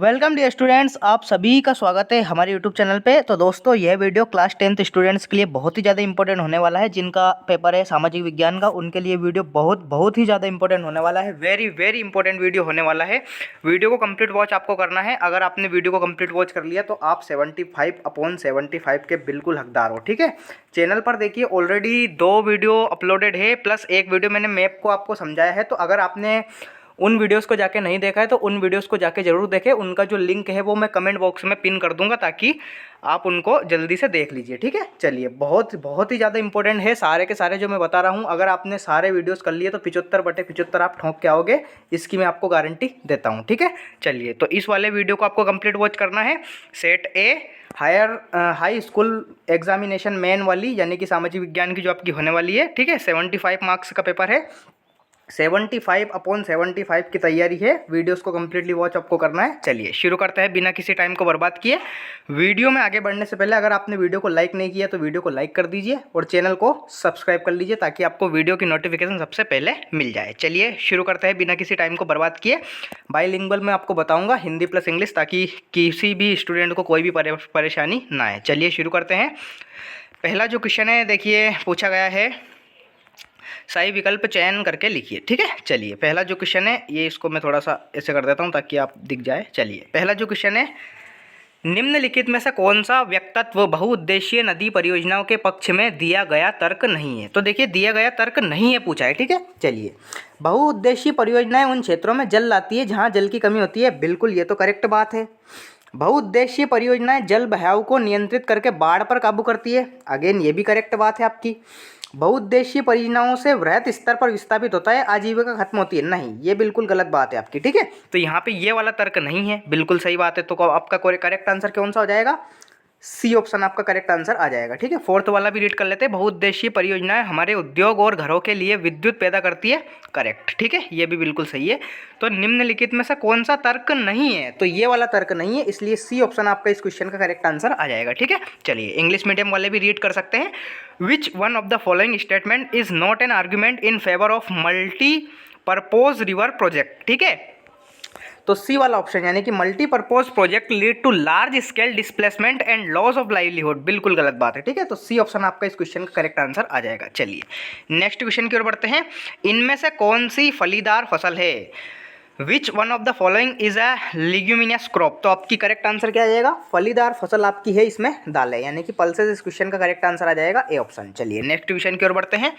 Welcome dear students, आप सभी का स्वागत है हमारे यूट्यूब चैनल पे। तो दोस्तों, यह वीडियो क्लास 10th स्टूडेंट्स के लिए बहुत ही ज़्यादा इंपॉर्टेंट होने वाला है। जिनका पेपर है सामाजिक विज्ञान का, उनके लिए वीडियो बहुत ही ज़्यादा इंपॉर्टेंट होने वाला है। वेरी इंपॉर्टेंट वीडियो होने वाला है। वीडियो को कंप्लीट वॉच आपको करना है। अगर आपने वीडियो को कंप्लीट वॉच कर लिया तो आप 75/75 के बिल्कुल हकदार हो। ठीक है, चैनल पर देखिए ऑलरेडी 2 वीडियो अपलोडेड है, प्लस एक वीडियो मैंने मैप को आपको समझाया है। तो अगर आपने उन वीडियोस को जाके नहीं देखा है तो उन वीडियोस को जाके ज़रूर देखें। उनका जो लिंक है वो मैं कमेंट बॉक्स में पिन कर दूंगा, ताकि आप उनको जल्दी से देख लीजिए। ठीक है, चलिए, बहुत ही ज़्यादा इंपॉर्टेंट है सारे के सारे जो मैं बता रहा हूँ। अगर आपने सारे वीडियोस कर लिए तो 75/75 आप ठोंक के आओगे, इसकी मैं आपको गारंटी देता हूँ। ठीक है, चलिए, तो इस वाले वीडियो को आपको कंप्लीट वॉच करना है। सेट ए हाई स्कूल एग्जामिनेशन मेन वाली, यानी कि सामाजिक विज्ञान की जो आपकी होने वाली है। ठीक है, 75 मार्क्स का पेपर है। 75/75 की तैयारी है। वीडियोस को कम्प्लीटली वॉच आपको करना है। चलिए शुरू करते हैं बिना किसी टाइम को बर्बाद किए। वीडियो में आगे बढ़ने से पहले अगर आपने वीडियो को लाइक नहीं किया तो वीडियो को लाइक कर दीजिए और चैनल को सब्सक्राइब कर लीजिए, ताकि आपको वीडियो की नोटिफिकेशन सबसे पहले मिल जाए। चलिए शुरू करते हैं बिना किसी टाइम को बर्बाद किए। बाईलिंगुअल में आपको बताऊँगा हिंदी प्लस इंग्लिश, ताकि किसी भी स्टूडेंट को कोई भी परेशानी ना आए। चलिए शुरू करते हैं। पहला जो क्वेश्चन है, देखिए पूछा गया है, सही विकल्प चयन करके लिखिए। ठीक है, चलिए, पहला जो क्वेश्चन है ये, इसको मैं थोड़ा सा ऐसे कर देता हूँ ताकि आप दिख जाए। चलिए, पहला जो क्वेश्चन है, निम्नलिखित में से कौन सा वक्तव्य बहुउद्देशीय नदी परियोजनाओं के पक्ष में दिया गया तर्क नहीं है। तो देखिए, दिया गया तर्क नहीं है पूछा है। ठीक है, चलिए, बहुउद्देशीय परियोजनाएं उन क्षेत्रों में जल लाती है जहाँ जल की कमी होती है। बिल्कुल, ये तो करेक्ट बात है। बहुउद्देशीय परियोजनाएं जल बहाव को नियंत्रित करके बाढ़ पर काबू करती है। अगेन, ये भी करेक्ट बात है आपकी। बहुउद्देशीय परियोजनाओं से वृहत स्तर पर विस्थापित होता है, आजीविका खत्म होती है। नहीं, ये बिल्कुल गलत बात है आपकी। ठीक है, तो यहाँ पे ये वाला तर्क नहीं है, बिल्कुल सही बात है। तो आपका करेक्ट आंसर कौन सा हो जाएगा? सी ऑप्शन आपका करेक्ट आंसर आ जाएगा। ठीक है, फोर्थ वाला भी रीड कर लेते हैं। बहुउद्देशीय परियोजनाएं हमारे उद्योग और घरों के लिए विद्युत पैदा करती है। करेक्ट, ठीक है, ये भी बिल्कुल सही है। तो निम्नलिखित में से कौन सा तर्क नहीं है? तो ये वाला तर्क नहीं है, इसलिए सी ऑप्शन आपका इस क्वेश्चन का करेक्ट आंसर आ जाएगा। ठीक है, चलिए, इंग्लिश मीडियम वाले भी रीड कर सकते हैं। Which one of the following statement is not an argument in favour of multipurpose river project. ठीक है, तो सी वाला ऑप्शन, यानी कि multipurpose project lead to large scale displacement and loss of livelihood, बिल्कुल गलत बात है। ठीक है, तो सी ऑप्शन आपका इस क्वेश्चन का करेक्ट आंसर आ जाएगा। चलिए नेक्स्ट क्वेश्चन की ओर बढ़ते हैं। इनमें से कौन सी फलीदार फसल है? विच one of the following is a leguminous crop. तो आपकी करेक्ट आंसर क्या आ जाएगा? फलीदार फसल आपकी है, इसमें दाल है, यानी कि पल्सेस। इस क्वेश्चन का करेक्ट आंसर आ जाएगा ए ऑप्शन। चलिए नेक्स्ट क्वेश्चन की ओर बढ़ते हैं।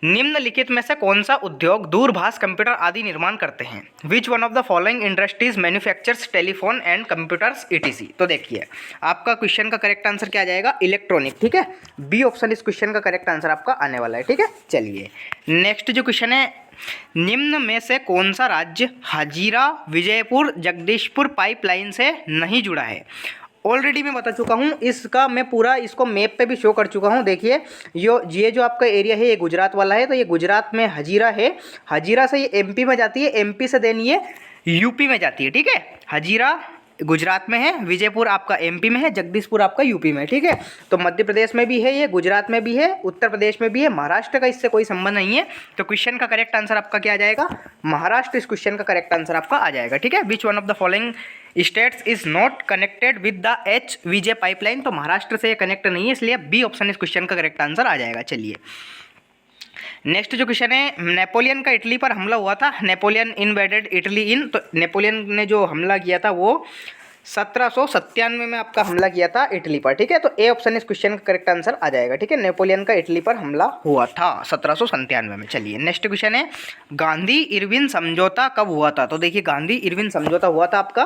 निम्नलिखित में से कौन सा उद्योग दूरभाष कंप्यूटर आदि निर्माण करते हैं? Which one of the following industries manufactures telephone and computers etc. तो देखिए, आपका क्वेश्चन का करेक्ट आंसर क्या आ जाएगा? इलेक्ट्रॉनिक। ठीक है, बी ऑप्शन इस क्वेश्चन का करेक्ट आंसर आपका आने वाला है। ठीक है, चलिए नेक्स्ट जो क्वेश्चन है, निम्न में से कौन सा राज्य हाजीरा विजयपुर जगदीशपुर पाइपलाइन से नहीं जुड़ा है? ऑलरेडी मैं बता चुका हूँ, इसका मैं पूरा इसको मैप पे भी शो कर चुका हूँ। देखिए, ये जो आपका एरिया है ये गुजरात वाला है, तो ये गुजरात में हजीरा है। हजीरा से ये एमपी में जाती है, एमपी से देन ये यूपी में जाती है। ठीक है, हजीरा गुजरात में है, विजयपुर आपका एमपी में है, जगदीशपुर आपका यूपी में है। ठीक है, तो मध्य प्रदेश में भी है, ये गुजरात में भी है, उत्तर प्रदेश में भी है, महाराष्ट्र का इससे कोई संबंध नहीं है। तो क्वेश्चन का करेक्ट आंसर आपका क्या आ जाएगा? महाराष्ट्र इस क्वेश्चन का करेक्ट आंसर आपका आ जाएगा। ठीक है, विच one of the following states is not connected with the HVJ pipeline. तो महाराष्ट्र से ये कनेक्ट नहीं है, इसलिए बी ऑप्शन इस क्वेश्चन का करेक्ट आंसर आ जाएगा। चलिए नेक्स्ट जो क्वेश्चन है, नेपोलियन का इटली पर हमला हुआ था। नेपोलियन इन्वेडेड इटली इन, तो नेपोलियन ने जो हमला किया था वो 1797 में आपका हमला किया था इटली पर। ठीक है, तो ए ऑप्शन इस क्वेश्चन का करेक्ट आंसर आ जाएगा। ठीक है, नेपोलियन का इटली पर हमला हुआ था 1797 में। चलिए नेक्स्ट क्वेश्चन है, गांधी इरविन समझौता कब हुआ था? तो देखिए, गांधी इरविन समझौता हुआ था आपका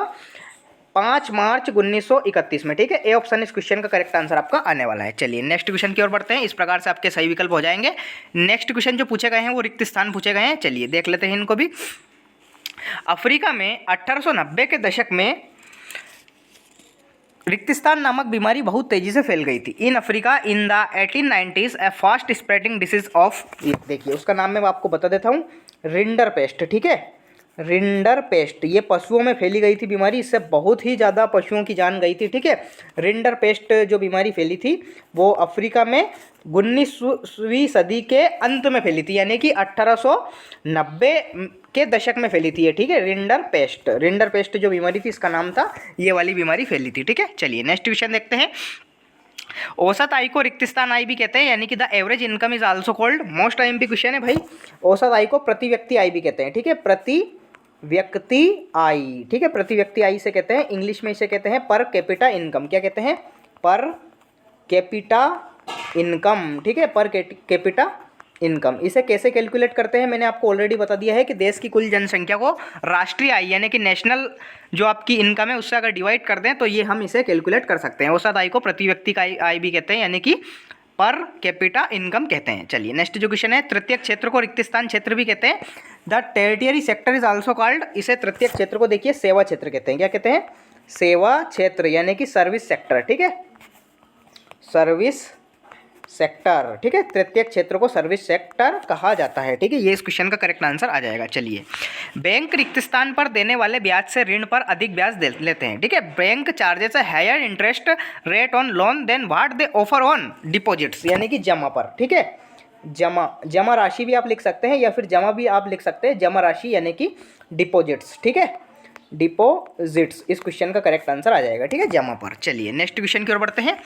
5 मार्च 1931 में। ठीक है, ए ऑप्शन इस क्वेश्चन का करेक्ट आंसर आपका आने वाला है। चलिए नेक्स्ट क्वेश्चन की ओर बढ़ते हैं। इस प्रकार से आपके सही विकल्प हो जाएंगे। नेक्स्ट क्वेश्चन जो पूछे गए हैं वो रिक्त स्थान पूछे गए हैं। चलिए देख लेते हैं इनको भी। अफ्रीका में 1890 के दशक में रिक्तिस्तान नामक बीमारी बहुत तेजी से फैल गई थी। In Africa in the 1890s A fast spreading disease of, देखिए उसका नाम मैं आपको बता देता हूँ, रिंडर पेस्ट। ठीक है, रिंडरपेस्ट, ये पशुओं में फैली गई थी बीमारी, इससे बहुत ही ज़्यादा पशुओं की जान गई थी। ठीक है, रिंडरपेस्ट जो बीमारी फैली थी वो अफ्रीका में 19वीं सदी के अंत में फैली थी, यानी कि 1890 के दशक में फैली थी ये। ठीक है, रिंडरपेस्ट जो बीमारी थी इसका नाम था, ये वाली बीमारी फैली थी। ठीक है, चलिए नेक्स्ट क्वेश्चन देखते हैं। औसत आय को रिक्तस्थान आय भी कहते हैं, यानी कि the average income is also called, most IMP question है भाई। औसत आय को प्रति व्यक्ति आय भी कहते हैं। ठीक है, प्रति व्यक्ति आय। ठीक है, प्रति व्यक्ति आय से कहते हैं, इंग्लिश में इसे कहते हैं पर कैपिटा इनकम। क्या कहते हैं? Per capita income. ठीक है, पर कैपिटा इनकम। इसे कैसे कैलकुलेट करते हैं मैंने आपको ऑलरेडी बता दिया है कि देश की कुल जनसंख्या को राष्ट्रीय आय यानी कि नेशनल जो आपकी इनकम है उससे अगर डिवाइड कर दें तो ये हम इसे कैलकुलेट कर सकते हैं। औसत आय को प्रति व्यक्ति का आय भी कहते हैं, यानी कि पर कैपिटा इनकम कहते हैं। चलिए नेक्स्ट जो क्वेश्चन है, तृतीयक क्षेत्र को रिक्तस्थान क्षेत्र भी कहते हैं। The territory sector is also called, इसे तृतीयक क्षेत्र को देखिए सेवा क्षेत्र कहते हैं। क्या कहते हैं? सेवा क्षेत्र, यानी कि सर्विस सेक्टर। ठीक है, सर्विस सेक्टर। ठीक है, तृतीयक क्षेत्र को सर्विस सेक्टर कहा जाता है। ठीक है, ये इस क्वेश्चन का करेक्ट आंसर आ जाएगा। चलिए, बैंक रिक्त स्थान पर देने वाले ब्याज से ऋण पर अधिक ब्याज लेते हैं। ठीक है, bank charges a higher interest rate on loan than what they offer on deposits, यानी कि जमा पर। ठीक है, जमा राशि भी आप लिख सकते हैं या फिर जमा भी आप लिख सकते हैं, जमा राशि यानी कि डिपॉजिट्स। ठीक है, डिपॉजिट्स इस क्वेश्चन का करेक्ट आंसर आ जाएगा। ठीक है, जमा पर। चलिए नेक्स्ट क्वेश्चन की ओर बढ़ते हैं।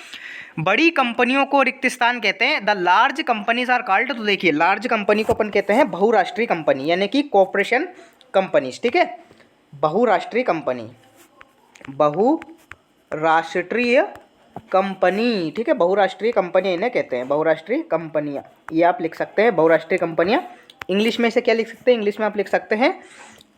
बड़ी कंपनियों को रिक्त स्थान कहते हैं। The large companies are called, तो देखिए लार्ज कंपनी को अपन कहते हैं बहुराष्ट्रीय कंपनी, यानी कि कॉर्पोरेशन कंपनीज। ठीक है, बहुराष्ट्रीय कंपनी, बहुराष्ट्रीय कंपनी। ठीक है, बहुराष्ट्रीय कंपनियां इन्हें कहते हैं, बहुराष्ट्रीय कंपनियां। ये आप लिख सकते हैं बहुराष्ट्रीय कंपनियां। इंग्लिश में से क्या लिख सकते हैं? इंग्लिश में आप लिख सकते हैं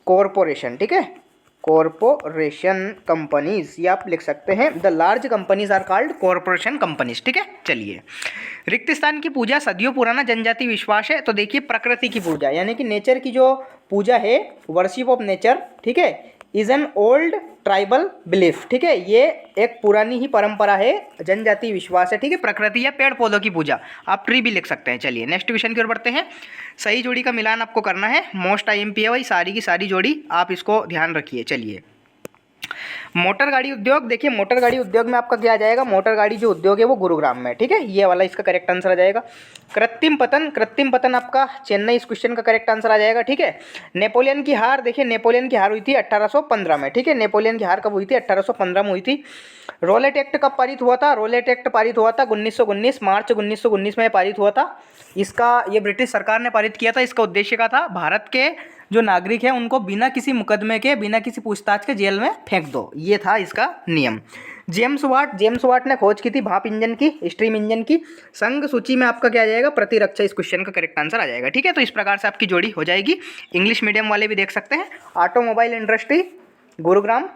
कॉरपोरेशन। ठीक है, कॉरपोरेशन कंपनीज, ये आप लिख सकते हैं। The large companies are called corporation companies. ठीक है, चलिए, रिक्त स्थान की पूजा सदियों पुराना जनजाति विश्वास है। तो देखिए प्रकृति की पूजा यानी कि नेचर की जो पूजा है, वर्शिप ऑफ नेचर। ठीक है, is an old tribal belief. ठीक है, ये एक पुरानी ही परंपरा है, जनजाति विश्वास है। ठीक है, प्रकृति या पेड़ पौधों की पूजा, आप ट्री भी लिख सकते हैं। चलिए नेक्स्ट क्वेश्चन की ओर बढ़ते हैं। सही जोड़ी का मिलान आपको करना है, मोस्ट आईएमपी है भाई, सारी की सारी जोड़ी आप इसको ध्यान रखिए। चलिए, मोटर गाड़ी उद्योग, देखिए मोटर गाड़ी उद्योग में आपका क्या आ जाएगा? मोटर गाड़ी जो उद्योग है वो गुरुग्राम में। ठीक है, ये वाला इसका करेक्ट आंसर आ जाएगा। कृत्रिम पतन आपका चेन्नई, इस क्वेश्चन का करेक्ट आंसर आ जाएगा। ठीक है, नेपोलियन की हार, देखिए नेपोलियन की हार हुई थी 1815 में। ठीक है, नेपोलियन की हार कब हुई थी? 1815 में हुई थी। रोलेट एक्ट कब पारित हुआ था? रोलेट एक्ट पारित हुआ था 1919, मार्च 1919 में पारित हुआ था। इसका ये ब्रिटिश सरकार ने पारित किया था। इसका उद्देश्य क्या था? भारत के जो नागरिक हैं उनको बिना किसी मुकदमे के, बिना किसी पूछताछ के जेल में फेंक दो, ये था इसका नियम। जेम्स वाट ने खोज की थी भाप इंजन की, स्टीम इंजन की। संघ सूची में आपका क्या आ जाएगा? प्रतिरक्षा, इस क्वेश्चन का करेक्ट आंसर आ जाएगा। ठीक है, तो इस प्रकार से आपकी जोड़ी हो जाएगी। इंग्लिश मीडियम वाले भी देख सकते हैं। Automobile industry Gurugram.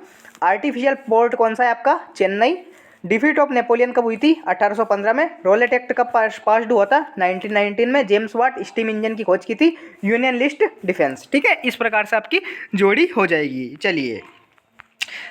Artificial port कौन सा है आपका? चेन्नई। डिफीट ऑफ नेपोलियन कब हुई थी? 1815 में। रोलेट एक्ट कब पास्ड हुआ था? 1919 में। जेम्स वाट स्टीम इंजन की खोज की थी। Union list defence. ठीक है, इस प्रकार से आपकी जोड़ी हो जाएगी। चलिए,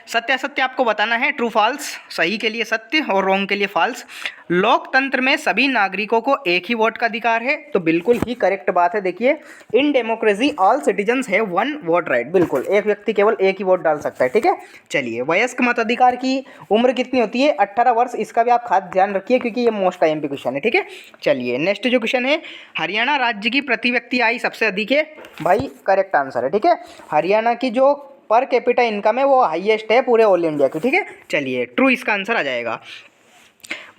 सत्य असत्य आपको बताना है, ट्रू फॉल्स, सही के लिए सत्य और रॉन्ग के लिए फॉल्स। लोकतंत्र में सभी नागरिकों को एक ही वोट का अधिकार है, तो बिल्कुल ही करेक्ट बात है। देखिए, in democracy all citizens have one vote right, बिल्कुल एक व्यक्ति केवल एक ही वोट डाल सकता है। ठीक है, चलिए, वयस्क मताधिकार की उम्र कितनी होती है? 18 वर्ष। इसका भी आप खास ध्यान रखिए क्योंकि ये मोस्ट आईएमपी क्वेश्चन है। ठीक है, चलिए नेक्स्ट जो क्वेश्चन है, हरियाणा राज्य की प्रति व्यक्ति आय सबसे अधिक है, भाई करेक्ट आंसर है। ठीक है, हरियाणा की जो पर कैपिटा इनकम है वो हाईएस्ट है पूरे ऑल इंडिया की। ठीक है, चलिए ट्रू इसका आंसर आ जाएगा।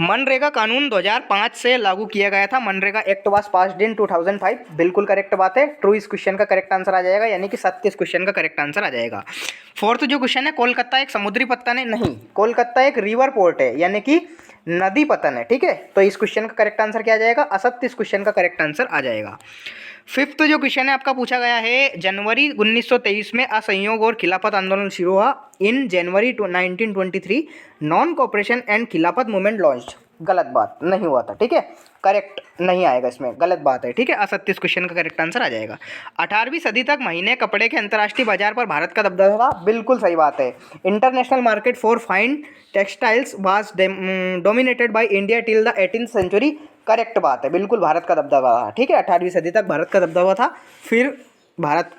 मनरेगा कानून 2005 से लागू किया गया था। MNREGA act was passed in 2005, बिल्कुल करेक्ट बात है। ट्रू इस क्वेश्चन का करेक्ट आंसर आ जाएगा, यानी कि सत्य इस क्वेश्चन का करेक्ट आंसर आ जाएगा। फोर्थ जो क्वेश्चन है, कोलकाता एक समुद्री पत्तन है? नहीं, कोलकाता एक रिवर पोर्ट है, यानी कि नदी पतन है। ठीक है, तो इस क्वेश्चन का करेक्ट आंसर क्या आ जाएगा? असत्य इस क्वेश्चन का करेक्ट आंसर आ जाएगा। फिफ्थ जो क्वेश्चन है आपका पूछा गया है, जनवरी 1923 में असहयोग और खिलाफत आंदोलन शुरू हुआ। इन जनवरी 1923 नॉन कोऑपरेशन एंड खिलाफत मूवमेंट लॉन्च्ड, गलत बात, नहीं हुआ था। ठीक है, करेक्ट नहीं आएगा इसमें, गलत बात है। ठीक है, असत्य इस क्वेश्चन का करेक्ट आंसर आ जाएगा। 18वीं सदी तक महीने कपड़े के अंतर्राष्ट्रीय बाजार पर भारत का दबदबा था, बिल्कुल सही बात है। International market for fine textiles was dominated by India till the 18th century, correct बात है, बिल्कुल भारत का दबदबा था। ठीक है, 18वीं सदी तक भारत का दबदबा था, फिर भारत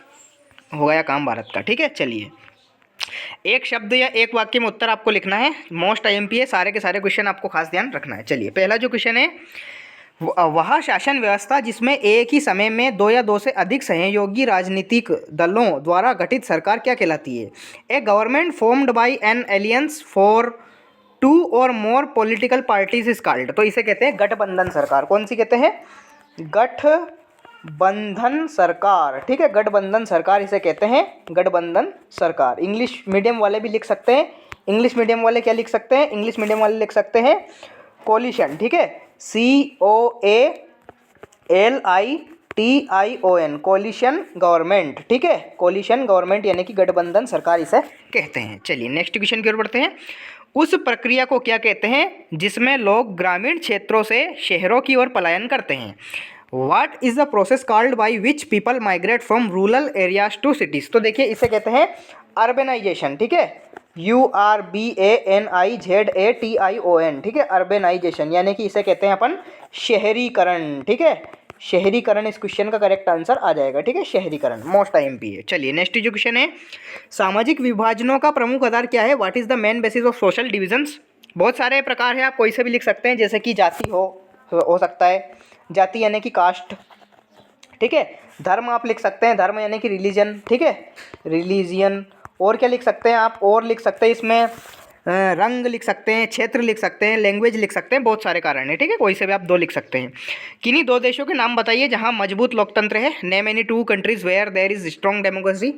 हो गया काम भारत का। ठीक है, चलिए एक शब्द या एक वाक्य में उत्तर आपको लिखना है। मोस्ट आईएमपी है, सारे के सारे क्वेश्चन आपको खास ध्यान रखना है। चलिए पहला जो क्वेश्चन है, वह शासन व्यवस्था जिसमें एक ही समय में दो या दो से अधिक सहयोगी राजनीतिक दलों द्वारा गठित सरकार क्या कहलाती है? A government formed by an alliance for two or more political parties is called. तो इसे कहते हैं गठबंधन सरकार। कौन सी कहते हैं? गठबंधन सरकार। ठीक है, गठबंधन सरकार इसे कहते हैं, गठबंधन सरकार। इंग्लिश मीडियम वाले भी लिख सकते हैं। इंग्लिश मीडियम वाले क्या लिख सकते हैं? इंग्लिश मीडियम वाले लिख सकते हैं कोलिशन। ठीक है, COALITION, कोलिशन गवर्नमेंट। ठीक है, कोलिशन गवर्नमेंट यानी कि गठबंधन सरकार इसे कहते हैं। चलिए नेक्स्ट क्वेश्चन की ओर बढ़ते हैं। उस प्रक्रिया को क्या कहते हैं जिसमें लोग ग्रामीण क्षेत्रों से शहरों की ओर पलायन करते हैं? What is the process called by which people migrate from rural areas to cities? तो देखिए इसे कहते हैं अर्बेनाइजेशन। ठीक है, URBANIZATION। ठीक है, अर्बेनाइजेशन यानी कि इसे कहते हैं अपन शहरीकरण। ठीक है, शहरीकरण इस क्वेश्चन का करेक्ट आंसर आ जाएगा। ठीक है, शहरीकरण मोस्ट आईएमपी है। चलिए नेक्स्ट जो क्वेश्चन है, सामाजिक विभाजनों का प्रमुख आधार क्या है? What is the main basis of social divisions? बहुत सारे प्रकार है, आप कोई से भी लिख सकते हैं, जैसे कि जाति हो सकता है, जाति यानी कि कास्ट। ठीक है, धर्म आप लिख सकते हैं, धर्म यानी कि रिलीजन। ठीक है, रिलीजियन। और क्या लिख सकते हैं आप? और लिख सकते हैं इसमें रंग लिख सकते हैं, क्षेत्र लिख सकते हैं, लैंग्वेज लिख सकते हैं, बहुत सारे कारण हैं। ठीक है, कोई से भी आप दो लिख सकते हैं। किन्हीं दो देशों के नाम बताइए जहां मजबूत लोकतंत्र है। Name any two countries where there is strong democracy.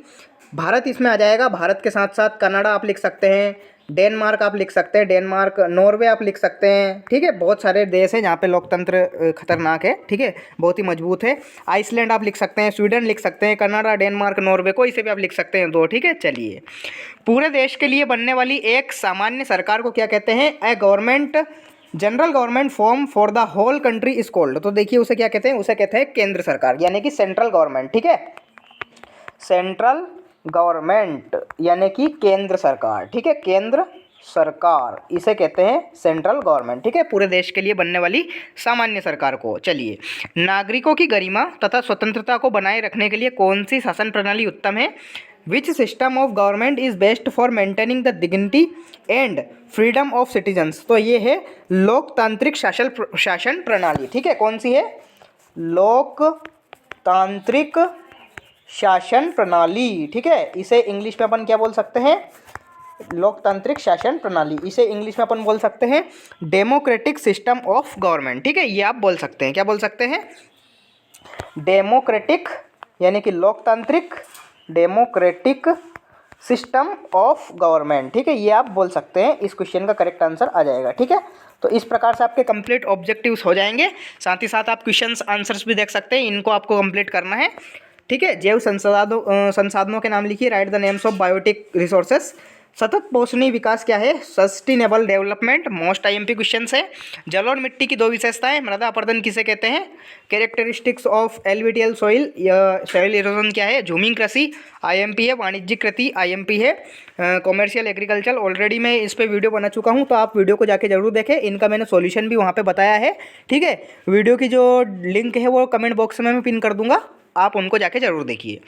Bharat इसमें आ जाएगा। भारत के साथ साथ कनाडा आप लिख सकते हैं, डेनमार्क आप लिख सकते हैं, डेनमार्क, नॉर्वे आप लिख सकते हैं। ठीक है, बहुत सारे देश हैं जहाँ पे लोकतंत्र खतरनाक है। ठीक है, बहुत ही मजबूत है। आइसलैंड आप लिख सकते हैं, स्वीडन लिख सकते हैं, कनाडा, डेनमार्क, नॉर्वे, कोई से भी आप लिख सकते हैं दो। ठीक है, चलिए पूरे देश के लिए बनने वाली एक सामान्य सरकार को क्या कहते हैं? A government, general government form for the whole country is called. तो देखिए उसे क्या कहते हैं? उसे कहते हैं केंद्र सरकार यानी कि सेंट्रल गवर्नमेंट। ठीक है, सेंट्रल गवर्नमेंट यानी कि केंद्र सरकार। ठीक है, केंद्र सरकार इसे कहते हैं सेंट्रल गवर्नमेंट। ठीक है, पूरे देश के लिए बनने वाली सामान्य सरकार को। चलिए नागरिकों की गरिमा तथा स्वतंत्रता को बनाए रखने के लिए कौन सी शासन प्रणाली उत्तम है? Which system of government is best for maintaining the dignity and freedom of citizens? तो ये है लोकतांत्रिक शासन प्रणाली। ठीक है, कौन सी है? लोकतांत्रिक शासन प्रणाली। ठीक है, इसे इंग्लिश में अपन क्या बोल सकते हैं? लोकतांत्रिक शासन प्रणाली। इसे इंग्लिश में अपन बोल सकते हैं डेमोक्रेटिक सिस्टम ऑफ गवर्नमेंट। ठीक है, ये आप बोल सकते हैं। क्या बोल सकते हैं? डेमोक्रेटिक यानी कि लोकतांत्रिक, डेमोक्रेटिक सिस्टम ऑफ गवर्नमेंट। ठीक है, ये आप बोल सकते हैं। इस क्वेश्चन का करेक्ट आंसर आ जाएगा। ठीक है, तो इस प्रकार से आपके कंप्लीट ऑब्जेक्टिव्स हो जाएंगे। साथ ही साथ आप क्वेश्चंस आंसर्स भी देख सकते हैं, इनको आपको कंप्लीट करना है। ठीक है, जैव संसाधनों के नाम लिखिए। Write the names of biotic resources. सतत पोषणीय विकास क्या है? Sustainable development most IMP question है। जल और मिट्टी की दो विशेषताएं। मृदा अपरदन किसे कहते हैं? Characteristics of LVTL soil, soil erosion क्या है? झूमिंग कृषि आईएमपी है। वाणिज्यिक कृषि आईएमपी है। कॉमर्शियल एग्रीकल्चर ऑलरेडी मैं इस पर वीडियो बना चुका हूं, तो आप वीडियो को जाके जरूर देखें। इनका मैंने सॉल्यूशन भी वहां पे बताया है। ठीक है, वीडियो की जो लिंक है वो कमेंट बॉक्स में मैं पिन कर दूंगा, आप उनको जाके जरूर देखिए।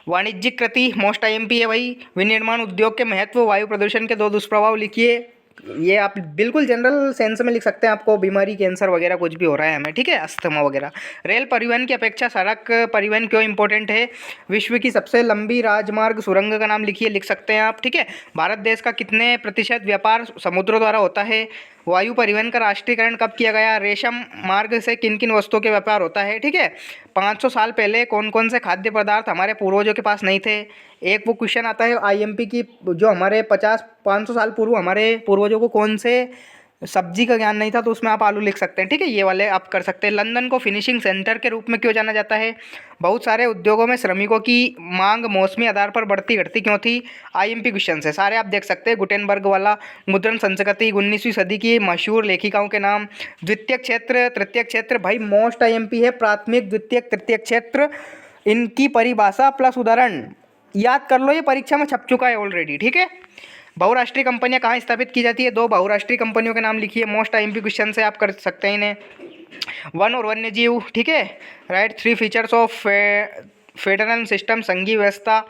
वाणिज्यिक कृति मोस्ट आईएमपी है भाई। विनिर्माण उद्योग के महत्व, वायु प्रदूषण के दो दुष्प्रभाव लिखिए। ये आप बिल्कुल जनरल सेंस में लिख सकते हैं, आपको बीमारी, कैंसर वगैरह कुछ भी हो रहा है हमें। ठीक है, अस्थमा वगैरह। रेल परिवहन की अपेक्षा सड़क परिवहन क्यों इंपॉर्टेंट है? विश्व की सबसे लंबी राजमार्ग सुरंग का नाम लिखिए, लिख सकते हैं आप। ठीक है, भारत देश का कितने प्रतिशत व्यापार समुद्रों द्वारा होता है? वायु परिवहन का राष्ट्रीयकरण कब किया गया? रेशम मार्ग से किन किन वस्तुओं के व्यापार होता है? ठीक है, 500 साल पहले कौन कौन से खाद्य पदार्थ हमारे पूर्वजों के पास नहीं थे? एक वो क्वेश्चन आता है आईएमपी की, जो हमारे 500 साल पूर्व हमारे पूर्वजों को कौन से सब्जी का ज्ञान नहीं था, तो उसमें आप आलू लिख सकते हैं। ठीक है, ये वाले आप कर सकते हैं। लंदन को फिनिशिंग सेंटर के रूप में क्यों जाना जाता है? बहुत सारे उद्योगों में श्रमिकों की मांग मौसमी आधार पर बढ़ती घटती क्यों थी? आईएमपी क्वेश्चन है सारे, आप देख सकते हैं। गुटेनबर्ग वाला मुद्रण संस्कृति, 19वीं सदी की मशहूर लेखिकाओं के नाम। द्वितीय क्षेत्र, तृतीय क्षेत्र भाई मोस्ट आईएमपी है। प्राथमिक, द्वितीय, तृतीय क्षेत्र, इनकी परिभाषा प्लस उदाहरण याद कर लो, ये परीक्षा में छप चुका है ऑलरेडी। ठीक है, बहुराष्ट्रीय कंपनियां कहाँ स्थापित की जाती है? 2 बहुराष्ट्रीय कंपनियों के नाम लिखिए। मोस्ट आईएमपी क्वेश्चन से आप कर सकते हैं इन्हें। वन और वन्य जीव। ठीक है, right 3 features of federal system, संघीय व्यवस्था,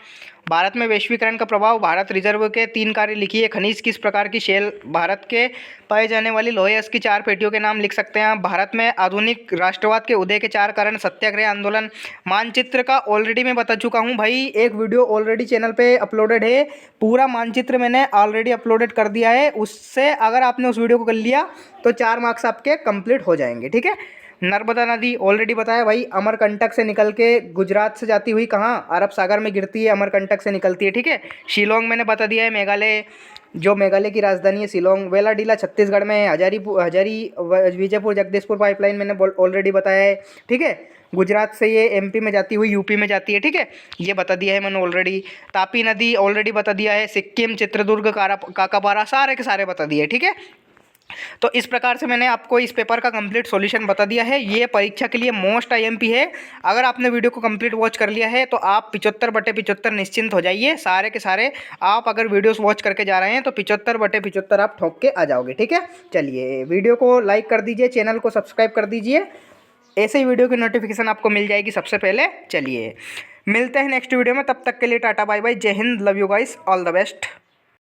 भारत में वैश्वीकरण का प्रभाव, भारत रिजर्व के 3 कार्य लिखिए, खनिज किस प्रकार की शेल, भारत के पाए जाने वाली लोहे की 4 पेटियों के नाम लिख सकते हैं आप, भारत में आधुनिक राष्ट्रवाद के उदय के 4 कारण, सत्याग्रह आंदोलन। मानचित्र का ऑलरेडी मैं बता चुका हूँ भाई, एक वीडियो ऑलरेडी चैनल पे अपलोडेड है, पूरा मानचित्र मैंने ऑलरेडी अपलोडेड कर दिया है। उससे अगर आपने उस वीडियो को कर लिया तो 4 मार्क्स आपके कंप्लीट हो जाएंगे, ठीक है। नर्मदा नदी ऑलरेडी बताया भाई, अमरकंटक से निकल के गुजरात से जाती हुई कहाँ, अरब सागर में गिरती है, अमरकंटक से निकलती है, ठीक है। शिलोंग मैंने बता दिया है, मेघालय, जो मेघालय की राजधानी है शिलोंग। वेलाडीला छत्तीसगढ़ में है, विजयपुर जगदीशपुर पाइपलाइन मैंने ऑलरेडी बताया है, ठीक है। गुजरात से ये एमपी में जाती हुई यूपी में जाती है, ठीक है, ये बता दिया है मैंने ऑलरेडी। तापी नदी ऑलरेडी बता दिया है, सिक्किम, चित्रदुर्ग, काकापारा, सारे के सारे बता दिए, ठीक है। तो इस प्रकार से मैंने आपको इस पेपर का कंप्लीट सॉल्यूशन बता दिया है। ये परीक्षा के लिए मोस्ट आईएमपी है। अगर आपने वीडियो को कंप्लीट वॉच कर लिया है तो आप 75/75 निश्चिंत हो जाइए, सारे के सारे। आप अगर वीडियोस वॉच करके जा रहे हैं तो 75/75 आप ठोक के आ जाओगे, ठीक है। चलिए, वीडियो को लाइक कर दीजिए, चैनल को सब्सक्राइब कर दीजिए, ऐसे ही वीडियो की नोटिफिकेशन आपको मिल जाएगी सबसे पहले। चलिए, मिलते हैं नेक्स्ट वीडियो में, तब तक के लिए टाटा बाय बाय, जय Hind, love you guys, all the best.